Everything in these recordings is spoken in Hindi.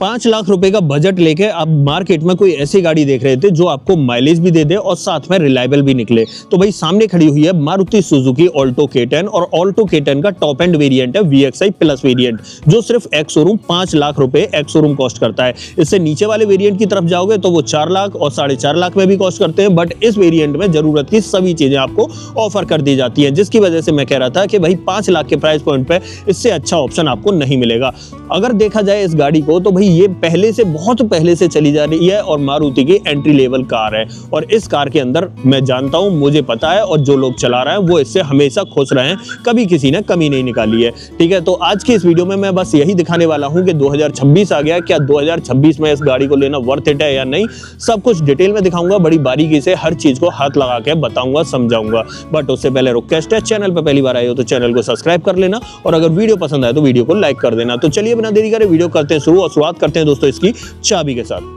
5 लाख रुपए का बजट लेके आप मार्केट में कोई ऐसी गाड़ी देख रहे थे जो आपको माइलेज भी दे दे और साथ में रिलायबल भी निकले, तो भाई सामने खड़ी हुई है मारुति सुजुकी ऑल्टो K10 और ऑल्टो K10 का टॉप एंड वेरिएंट है VXI प्लस वेरिएंट, जो सिर्फ एक्स शोरूम 5 लाख रुपए एक्स शोरूम कॉस्ट करता है। इससे नीचे वाले वेरिएंट की तरफ जाओगे तो वो 4 लाख और 4.5 लाख में भी कॉस्ट करते हैं, बट इस वेरिएंट में जरूरत की सभी चीजें आपको ऑफर कर दी जाती है, जिसकी वजह से मैं कह रहा था कि भाई 5 लाख के प्राइस पॉइंट पे इससे अच्छा ऑप्शन आपको नहीं मिलेगा। अगर देखा जाए इस गाड़ी को तो भाई ये पहले से बहुत पहले से चली जा रही है और मारुति की एंट्री लेवल कार है, और इस कार के अंदर मैं जानता हूं, मुझे पता है, और जो लोग चला रहे हैं वो इससे हमेशा खुश रहे हैं, कभी किसी ने कमी नहीं निकाली है। ठीक है, तो आज की इस वीडियो में मैं बस यही दिखाने वाला हूं कि 2026 आ गया, क्या 2026 में इस गाड़ी को लेना वर्थ इट है या नहीं, सब कुछ डिटेल में दिखाऊंगा, बड़ी बारीकी से हर चीज को हाथ लगा के बताऊंगा, समझाऊंगा। बट उससे पहले रिक्वेस्ट है, चैनल पर पहली बार आए हो तो चैनल को सब्सक्राइब कर लेना, और अगर वीडियो पसंद आए तो वीडियो को लाइक कर देना। तो चलिए बिना देरी करे वीडियो करते हैं शुरू, और शुरुआत करते हैं दोस्तों इसकी चाबी के साथ।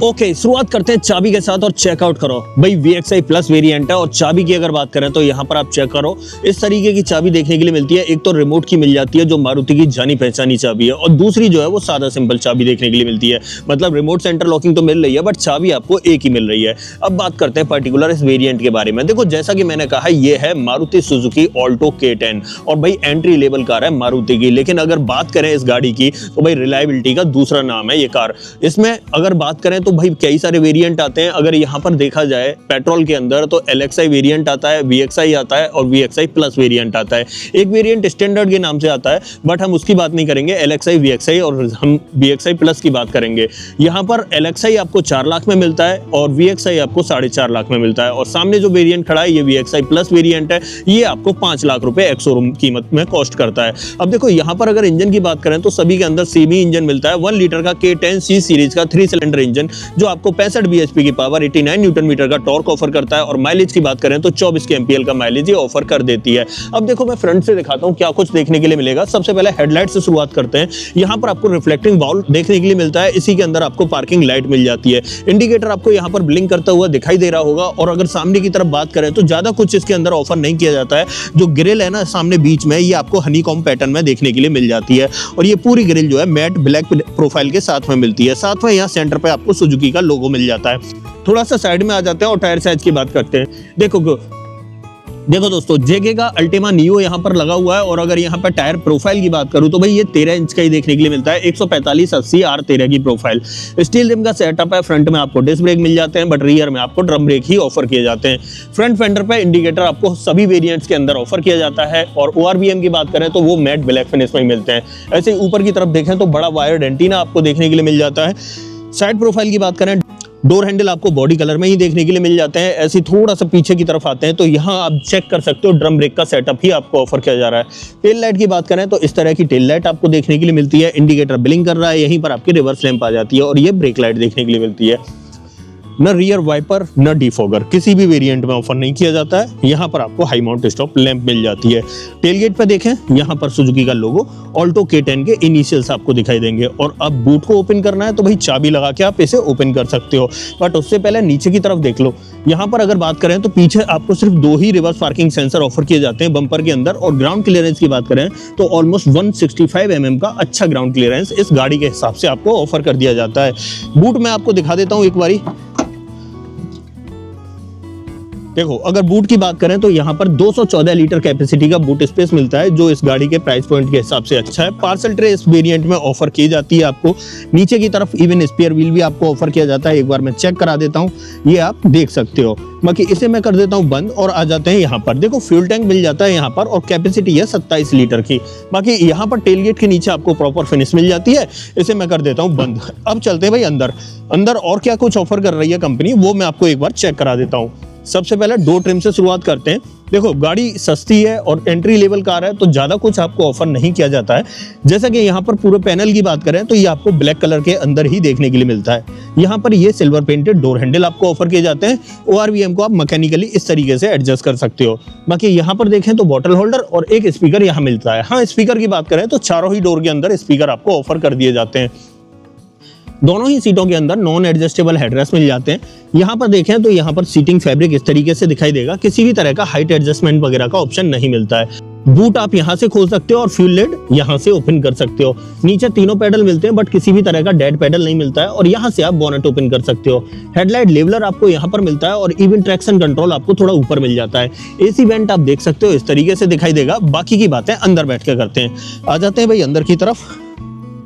ओके, शुरुआत करते हैं चाबी के साथ और चेकआउट करो। भाई VXI प्लस वेरिएंट है और चाबी की अगर बात करें तो यहाँ पर आप चेक करो, इस तरीके की चाबी देखने के लिए मिलती है। एक तो रिमोट की मिल जाती है जो मारुति की जानी पहचानी चाबी है, और दूसरी जो है वो सादा सिंपल चाबी देखने के लिए मिलती है। मतलब रिमोट सेंटर लॉकिंग तो मिल रही है बट चाबी आपको एक ही मिल रही है। अब बात करते हैं पर्टिकुलर इस वेरिएंट के बारे में। देखो, जैसा कि मैंने कहा, ये है मारुति सुजुकी ऑल्टो K10 और भाई एंट्री लेवल कार है मारुति की। लेकिन अगर बात करें इस गाड़ी की तो भाई रिलायबिलिटी का दूसरा नाम है ये कार। इसमें अगर बात करें तो भाई कई सारे वेरिएंट आते हैं। अगर यहाँ पर देखा जाए पेट्रोल के अंदर तो LXI वेरिएंट आता है, VXI आता है और VXI प्लस वेरिएंट आता है। एक वेरिएंट स्टैंडर्ड के नाम से आता है बट हम उसकी बात नहीं करेंगे, LXI VXI, और हम VXI प्लस की बात करेंगे। यहाँ पर LXI आपको 4 लाख में मिलता है और VXI आपको 4.5 लाख में मिलता है, और सामने जो वेरिएंट खड़ा है ये VXI प्लस वेरिएंट है, ये आपको 5 लाख रुपए एक्स शोरूम कीमत में कॉस्ट करता है। अब देखो, यहाँ पर अगर इंजन की बात करें तो सभी के अंदर सेमी इंजन मिलता है। 1 लीटर का K10C सीरीज का 3 सिलेंडर इंजन जो आपको 65 bhp की पावर, 89 न्यूटन मीटर का टॉर्क ऑफर करता है, और माइलेज की बात करें तो 24 के एमपीएल का माइलेज ये ऑफर कर देती है। अब देखो, मैं फ्रंट से दिखाता हूं क्या कुछ देखने के लिए मिलेगा। सबसे पहले हेडलाइट से शुरुआत करते हैं। यहां पर आपको रिफ्लेक्टिंग बाउल देखने के लिए मिलता है, इसी के अंदर आपको पार्किंग लाइट मिल जाती है। इंडिकेटर आपको यहां पर ब्लिंक करता हुआ दिखाई दे रहा होगा। और अगर सामने की तरफ बात करें तो ज्यादा कुछ इसके अंदर ऑफर नहीं किया जाता है। जो ग्रिल है ना सामने बीच में, ये आपको हनीकॉम पैटर्न में देखने के लिए मिल जाती है, और ये पूरी ग्रिल जो है मैट ब्लैक प्रोफाइल के साथ में मिलती है। साथ में यहाँ सेंटर पे आपको सुजुकी का लोगो मिल जाता है। थोड़ा सा साइड में आ जाते हैं और टायर साइज की बात करते हैं। देखो दोस्तों, जेके का अल्टीमा नियो यहाँ पर लगा हुआ है, और अगर यहाँ पर टायर प्रोफाइल की बात करूँ तो भाई ये 13 इंच का ही देखने के लिए मिलता है। 145/80 R13 की प्रोफाइल। स्टील रिम का सेटअप है। फ्रंट में आपको डिस्क ब्रेक मिल जाते हैं बट रियर में आपको ड्रम ब्रेक ही ऑफर किए जाते हैं। फ्रंट फेंडर पे इंडिकेटर आपको सभी वेरिएंट्स के अंदर ऑफर किया जाता है, और ORVM की बात करें तो वो मैट ब्लैक फिनिश में मिलते हैं। ऐसे ऊपर की तरफ देखें तो बड़ा वायर्ड एंटीना आपको देखने के लिए मिल जाता है। साइड प्रोफाइल की बात करें, डोर हैंडल आपको बॉडी कलर में ही देखने के लिए मिल जाते हैं। ऐसे थोड़ा सा पीछे की तरफ आते हैं तो यहाँ आप चेक कर सकते हो ड्रम ब्रेक का सेटअप ही आपको ऑफर किया जा रहा है। टेल लाइट की बात करें तो इस तरह की टेल लाइट आपको देखने के लिए मिलती है। इंडिकेटर ब्लिंक कर रहा है, यहीं पर आपकी रिवर्स लैंप आ जाती है, और ये ब्रेक लाइट देखने के लिए मिलती है। न रियर वाइपर न डिफॉगर किसी भी वेरिएंट में ऑफर नहीं किया जाता है। यहाँ पर आपको हाई माउंट स्टॉप लैंप मिल जाती है। टेलगेट पे देखें, यहाँ पर सुजुकी का लोगो ऑल्टो K10 के इनिशियल्स आपको दिखाई देंगे। और अब बूट को ओपन करना है तो भाई चाबी लगा के आप इसे ओपन कर सकते हो, बट उससे पहले नीचे की तरफ देख लो। यहाँ पर अगर बात करें तो पीछे आपको सिर्फ 2 ही रिवर्स पार्किंग सेंसर ऑफर किए जाते हैं बम्पर के अंदर, और ग्राउंड क्लियरेंस की बात करें तो ऑलमोस्ट 165 mm का अच्छा ग्राउंड क्लियरेंस इस गाड़ी के हिसाब से आपको ऑफर कर दिया जाता है। बूट में आपको दिखा देता हूँ एक बारी। देखो, अगर बूट की बात करें तो यहाँ पर 214 लीटर कैपेसिटी का बूट स्पेस मिलता है, जो इस गाड़ी के प्राइस पॉइंट के हिसाब से अच्छा है। पार्सल ट्रे इस वेरिएंट में ऑफर की जाती है आपको। नीचे की तरफ इवन स्पेयर व्हील भी आपको ऑफर किया जाता है। एक बार मैं चेक करा देता हूँ, ये आप देख सकते हो। बाकी इसे मैं कर देता हूँ बंद और आ जाते हैं यहाँ पर। देखो, फ्यूल टैंक मिल जाता है यहाँ पर, और कैपेसिटी है 27 लीटर की। बाकी यहाँ पर टेलगेट के नीचे आपको प्रॉपर फिनिश मिल जाती है। इसे मैं कर देता हूँ बंद। अब चलते हैं भाई अंदर और क्या कुछ ऑफर कर रही है कंपनी, वो मैं आपको एक बार चेक करा देता हूँ। सबसे पहले डोर ट्रिम से शुरुआत करते हैं। देखो, गाड़ी सस्ती है और एंट्री लेवल कार है तो ज़्यादा कुछ आपको ऑफर नहीं किया जाता है। जैसा कि यहाँ पर पूरे पैनल की बात करें तो ये आपको ब्लैक कलर के अंदर ही देखने के लिए मिलता है। यहाँ पर ये सिल्वर पेंटेड डोर हैंडल आपको ऑफर किए जाते हैं। ORVM को आप मैकेनिकली इस तरीके से एडजस्ट कर सकते हो। बाकी यहाँ पर देखें तो बॉटल होल्डर और एक स्पीकर यहाँ मिलता है। हाँ, स्पीकर की बात करें तो चारों ही डोर के अंदर स्पीकर आपको ऑफर कर दिए जाते हैं। दोनों ही सीटों के अंदर नॉन एडजस्टेबल हेडरेस्ट मिल जाते हैं। यहाँ पर देखें तो यहाँ पर सीटिंग फैब्रिक इस तरीके से दिखाई देगा। किसी भी तरह का हाइट एडजस्टमेंट वगैरह का ऑप्शन नहीं मिलता है। बूट आप यहाँ से खोल सकते हो और फ्यूल लिड यहाँ से ओपन कर सकते हो। नीचे तीनों पैडल मिलते हैं बट किसी भी तरह का डेड पैडल नहीं मिलता है और यहाँ से आप बोनेट ओपन कर सकते हो। हेडलाइट लेवलर आपको यहाँ पर मिलता है और इवन ट्रैक्शन कंट्रोल आपको थोड़ा ऊपर मिल जाता है। एसी वेंट आप देख सकते हो इस तरीके से दिखाई देगा। बाकी की बातें अंदर बैठ के करते हैं। आ जाते हैं भाई अंदर की तरफ,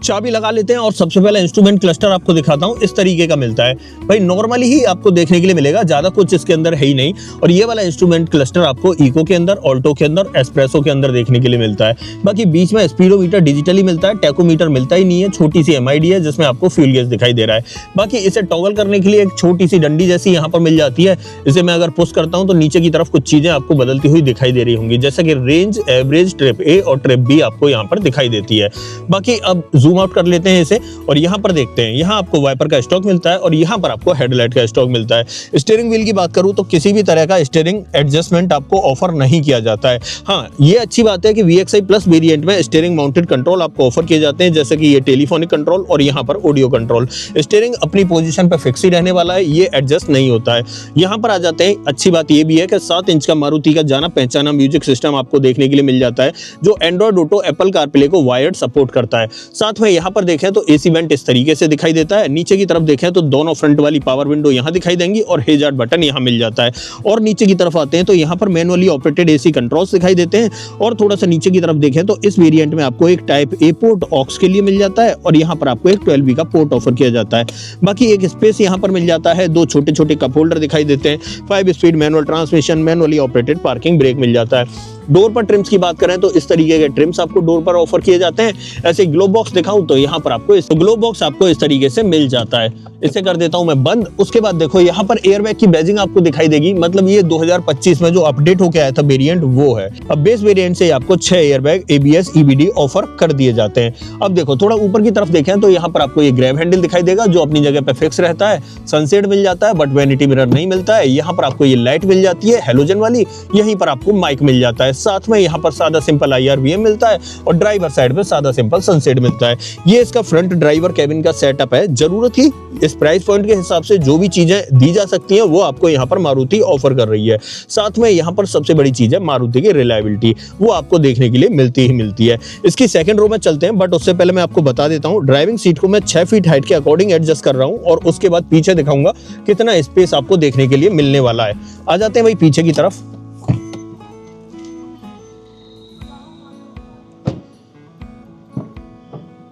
चाबी लगा लेते हैं और सबसे पहले इंस्ट्रूमेंट क्लस्टर आपको दिखाता हूँ। इस तरीके का मिलता है भाई, नॉर्मली ही आपको देखने के लिए मिलेगा, ज्यादा कुछ इसके अंदर है ही नहीं। और ये वाला इंस्ट्रूमेंट क्लस्टर आपको इको के अंदर, ऑल्टो के अंदर, एस्प्रेसो के अंदर देखने के लिए मिलता है। बाकी बीच में स्पीडोमीटर डिजिटली मिलता है, टैकोमीटर मिलता ही नहीं है, छोटी सी MID है जिसमें आपको फ्यूल गेज दिखाई दे रहा है। बाकी इसे टॉगल करने के लिए एक छोटी सी डंडी जैसी यहाँ पर मिल जाती है। इसे मैं अगर पुश करता हूँ तो नीचे की तरफ कुछ चीजें आपको बदलती हुई दिखाई दे रही होंगी, जैसे कि रेंज, एवरेज, ट्रिप A और ट्रिप B आपको यहाँ पर दिखाई देती है। बाकी अब जूम आउट कर लेते हैं से और यहाँ पर देखते हैं, यहाँ आपको वाइपर का स्टॉक मिलता है और यहाँ पर आपको हेडलाइट का स्टॉक मिलता है। स्टीयरिंग व्हील की बात करूँ तो किसी भी तरह का स्टीयरिंग एडजस्टमेंट आपको ऑफर नहीं किया जाता है। हाँ, ये अच्छी बात है कि VXI प्लस वेरिएंट में स्टीयरिंग माउंटेड कंट्रोल आपको ऑफर किए जाते हैं, जैसे कि ये टेलीफोनिक कंट्रोल और यहाँ पर ऑडियो कंट्रोल। स्टीयरिंग अपनी पोजीशन पर फिक्स ही रहने वाला है, ये एडजस्ट नहीं होता है। यहाँ पर आ जाते हैं, अच्छी बात ये भी है कि 7 इंच का मारुति का जाना पहचाना म्यूजिक सिस्टम आपको देखने के लिए मिल जाता है, जो एंड्रॉइड ऑटो, एप्पल कारप्ले को वायर्ड सपोर्ट करता है। साथ में यहाँ पर देखें तो एसी वेंट इस तरीके से दिखाई देता है। नीचे की तरफ देखें तो दोनों फ्रंट वाली पावर विंडो यहाँ दिखाई देंगी और हेजार्ड बटन यहाँ मिल जाता है। और नीचे की तरफ आते हैं तो यहाँ पर मैनुअली ऑपरेटेड AC कंट्रोल्स दिखाई देते हैं। और थोड़ा सा नीचे की तरफ देखें तो इस वेरिएंट में आपको एक टाइप A पोर्ट ऑक्स के लिए मिल जाता है और यहाँ पर आपको एक 12V का पोर्ट ऑफर किया जाता है। बाकी एक स्पेस यहाँ पर मिल जाता है, 2 छोटे छोटे कप होल्डर दिखाई देते हैं, 5 speed manual transmission, manually operated parking brake मिल जाता है। डोर पर ट्रिम्स की बात करें तो इस तरीके के ट्रिम्स आपको डोर पर ऑफर किए जाते हैं। ऐसे ग्लो बॉक्स दिखाऊं तो यहाँ पर आपको ग्लो बॉक्स आपको इस तरीके से मिल जाता है। इसे कर देता हूं मैं बंद। उसके बाद देखो यहाँ पर एयरबैग की बैजिंग आपको दिखाई देगी, मतलब ये 2025 में जो अपडेट होके आया था वेरिएंट वो है। अब बेस वेरिएंट से आपको 6 एयरबैग ABS EBD ऑफर कर दिए जाते हैं। अब देखो थोड़ा ऊपर की तरफ देखें तो यहाँ पर आपको ये ग्रैब हैंडल दिखाई देगा जो अपनी जगह पे फिक्स रहता है। सनसेट मिल जाता है बट वैनिटी मिरर नहीं मिलता है। यहाँ पर आपको ये लाइट मिल जाती है हेलोजन वाली, यहीं पर आपको माइक मिल जाता है। साथ में यहाँ पर सादा सिंपल IRVM मिलता है और ड्राइवर साइड पे सादा सिंपल सनसेट मिलता है। ये इसका फ्रंट ड्राइवर कैबिन का सेटअप है। जरूरत थी इस प्राइस पॉइंट के हिसाब से जो भी चीजें दी जा सकती हैं वो आपको यहाँ पर मारुति ऑफर कर रही है। साथ में यहाँ पर सबसे बड़ी चीज है मारुति की रिलायबिलिटी, वो आपको देखने के लिए मिलती ही मिलती है। इसकी सेकंड रो में चलते हैं बट उससे पहले मैं आपको बता देता हूँ ड्राइविंग सीट को मैं 6 फीट हाइट के अकॉर्डिंग एडजस्ट कर रहा हूँ और उसके बाद पीछे दिखाऊंगा कितना स्पेस आपको देखने के लिए मिलने वाला है। आ जाते हैं भाई पीछे की तरफ।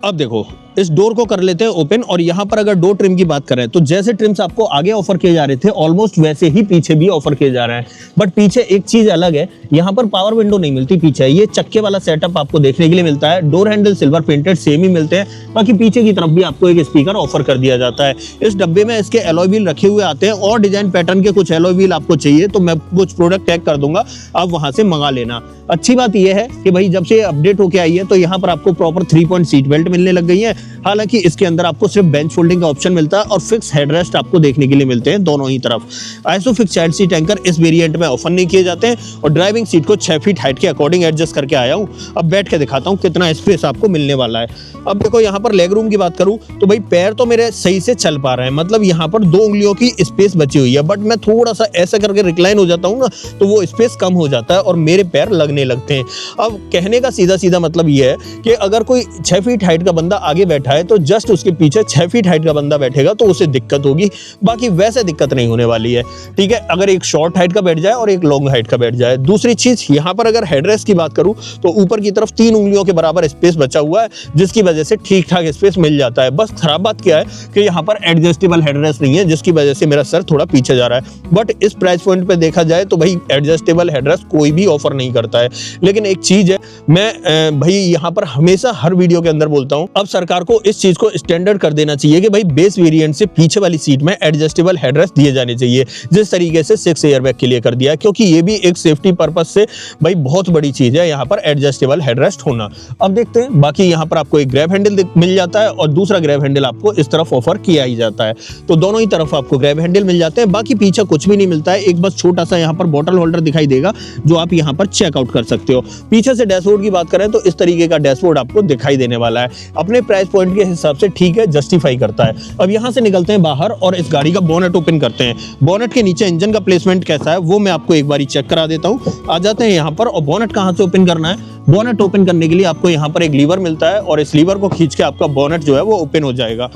अब देखो इस डोर को कर लेते हैं ओपन और यहाँ पर अगर डोर ट्रिम की बात करें तो जैसे ट्रिम्स आपको आगे ऑफर किए जा रहे थे ऑलमोस्ट वैसे ही पीछे भी ऑफर किए जा रहे हैं। बट पीछे एक चीज अलग है, यहाँ पर पावर विंडो नहीं मिलती पीछे, ये चक्के वाला सेटअप आपको देखने के लिए मिलता है। Door handle silver painted same ही मिलते हैं। बाकी पीछे की तरफ भी आपको एक स्पीकर ऑफर कर दिया जाता है। इस डब्बे में इसके एलॉय व्हील रखे हुए आते हैं और डिजाइन पैटर्न के कुछ एलॉय व्हील आपको चाहिए तो मैं कुछ प्रोडक्ट टैग कर दूंगा, आप वहां से मंगा लेना। अच्छी बात यह है कि भाई जब से अपडेट होके आई है तो यहाँ पर आपको प्रॉपर 3 पॉइंट सीट बेल्ट मिलने लग गई है। हालांकि इसके अंदर आपको सिर्फ बेंच फोल्डिंग का ऑप्शन मिलता है और फिक्स हेडरेस्ट आपको देखने के लिए मिलते हैं दोनों ही तरफ। आइसोफिक्स चाइल्ड सीट एंकर इस वेरिएंट में ऑफर नहीं किए जाते हैं और ड्राइविंग सीट को 6 फीट हाइट के अकॉर्डिंग एडजस्ट करके आया हूँ। अब बैठ के दिखाता हूँ कितना स्पेस आपको मिलने वाला है। अब देखो यहाँ पर लेग रूम की बात करूँ तो भाई पैर तो मेरे सही से चल पा रहे हैं, मतलब यहाँ पर 2 उंगलियों की स्पेस बची हुई है। बट मैं थोड़ा सा ऐसा करके रिक्लाइन हो जाता हूँ ना तो वो स्पेस कम हो जाता है और मेरे पैर लगने लगते हैं। अब कहने का सीधा सीधा मतलब ये है कि अगर कोई 6 फीट हाइट का बंदा आगे बैठा है तो जस्ट उसके पीछे 6 फीट हाइट का बंदा बैठेगा तो उसे दिक्कत होगी, बाकी वैसे दिक्कत नहीं होने वाली है। ठीक है, अगर एक शॉर्ट हाइट का बैठ जाए और एक लॉन्ग हाइट का बैठ जाए। दूसरी चीज यहाँ पर अगर हेडरेस्ट की बात करूं तो ऊपर की तरफ 3 उंगलियों के बराबर स्पेस बचा हुआ है जिसकी वजह से ठीक ठाक स्पेस मिल जाता है। बस खराब बात क्या है कि यहाँ पर एडजस्टेबल हेडरेस्ट नहीं है जिसकी वजह से मेरा सर थोड़ा पीछे जा रहा है। बट इस प्राइस पॉइंट पे देखा जाए तो भाई एडजस्टेबल हेडरेस्ट कोई भी ऑफर नहीं करता है। लेकिन एक चीज है, मैं भाई यहाँ पर हमेशा हर वीडियो के अंदर बोलता हूँ, अब सरकार को इस चीज को स्टैंडर्ड कर देना चाहिए कि भाई बेस वेरिएंट से पीछे वाली सीट में एडजस्टेबल हेडरेस्ट दिए जाने चाहिए, जिस तरीके से 6 एयरबैग के लिए कर दिया है, क्योंकि ये भी एक सेफ्टी पर्पस से भाई बहुत बड़ी चीज है यहाँ पर एडजस्टेबल हेडरेस्ट होना। अब देखते हैं बाकी यहाँ पर आपको एक ग्रैब हैंडल मिल जाता है और दूसरा ग्रैब हैंडल आपको इस तरफ ऑफर किया ही जाता है, तो दोनों ही तरफ आपको ग्रैब हैंडल मिल जाते हैं। बाकी पीछे कुछ भी नहीं मिलता है, एक बस छोटा सा यहाँ पर बॉटल होल्डर दिखाई देगा जो आप यहाँ पर चेकआउट कर सकते हो। पीछे से डैशबोर्ड की बात करें तो इस तरीके का डैशबोर्ड आपको दिखाई देने वाला है। अपने प्राइस पॉइंट के हिसाब से ठीक है, जस्टिफाई करता है। अब यहाँ से निकलते हैं बाहर और इस गाड़ी का बोनेट ओपन करते हैं। बोनेट के नीचे इंजन का प्लेसमेंट कैसा है वो मैं आपको एक बारी चेक करा देता हूँ। आ जाते हैं यहाँ पर, और बोनेट कहाँ से ओपन करना है। बोनेट ओपन करने के लिए आपको यहाँ पर एक लीवर मिलता है और इस लीवर को खींच के आपका बोनेट जो है वो ओपन हो जाएगा।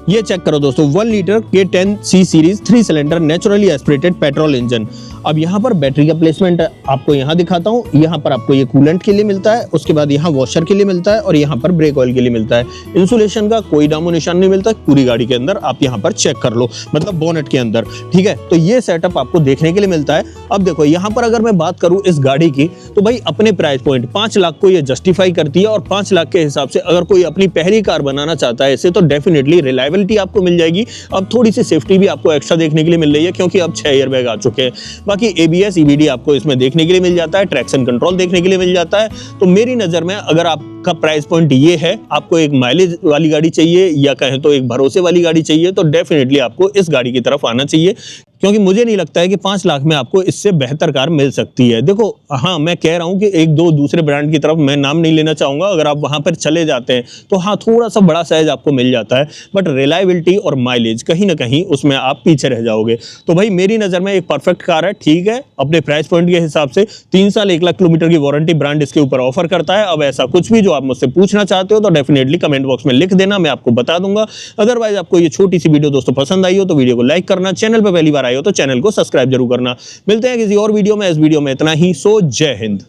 ये चेक करो दोस्तों, 1 litre K10C series 3 cylinder naturally aspirated petrol engine. अब यहाँ पर बैटरी का प्लेसमेंट आपको यहाँ दिखाता हूँ। यहाँ पर आपको ये कूलेंट के लिए मिलता है, उसके बाद यहाँ वॉशर के लिए मिलता है और यहाँ पर ब्रेक ऑयल के लिए मिलता है। इंसुलेशन का कोई नामो निशान नहीं मिलता पूरी गाड़ी के अंदर, आप यहाँ पर चेक कर लो, मतलब बोनेट के अंदर। ठीक है, तो ये सेटअप आपको देखने के लिए मिलता है। अब देखो यहाँ पर अगर मैं बात करूँ इस गाड़ी की, तो भाई अपने प्राइस पॉइंट 5 लाख को ये जस्टिफाई करती है, और 5 लाख के हिसाब से अगर कोई अपनी पहली कार बनाना चाहता है इसे, तो डेफिनेटली रिलायबिलिटी आपको मिल जाएगी। अब थोड़ी सी सेफ्टी भी आपको एक्स्ट्रा देखने के लिए मिल रही है, क्योंकि अब 6 एयरबैग आ चुके हैं। बाकी ABS EBD आपको इसमें देखने के लिए मिल जाता है, ट्रैक्शन कंट्रोल देखने के लिए मिल जाता है। तो मेरी नजर में अगर आपका प्राइस पॉइंट ये है, आपको एक माइलेज वाली गाड़ी चाहिए या कहें तो एक भरोसे वाली गाड़ी चाहिए, तो डेफिनेटली आपको इस गाड़ी की तरफ आना चाहिए, क्योंकि मुझे नहीं लगता है कि 5 लाख में आपको इससे बेहतर कार मिल सकती है। देखो हाँ, मैं कह रहा हूँ कि एक दो दूसरे ब्रांड की तरफ मैं नाम नहीं लेना चाहूँगा, अगर आप वहाँ पर चले जाते हैं तो हाँ थोड़ा सा बड़ा साइज आपको मिल जाता है, बट रिलायबिलिटी और माइलेज कहीं ना कहीं उसमें आप पीछे रह जाओगे। तो भाई मेरी नज़र में एक परफेक्ट कार है, ठीक है, अपने प्राइस पॉइंट के हिसाब से 3 साल 1 लाख किलोमीटर की वारंटी ब्रांड इसके ऊपर ऑफर करता है। अब ऐसा कुछ भी जो आप मुझसे पूछना चाहते हो तो डेफिनेटली कमेंट बॉक्स में लिख देना, मैं आपको बता दूंगा। अदरवाइज आपको ये छोटी सी वीडियो दोस्तों पसंद आई हो तो वीडियो को लाइक करना, चैनल पर पहली बार आए हो तो चैनल को सब्सक्राइब जरूर करना। मिलते हैं किसी और वीडियो में, इस वीडियो में इतना ही। सो जय हिंद।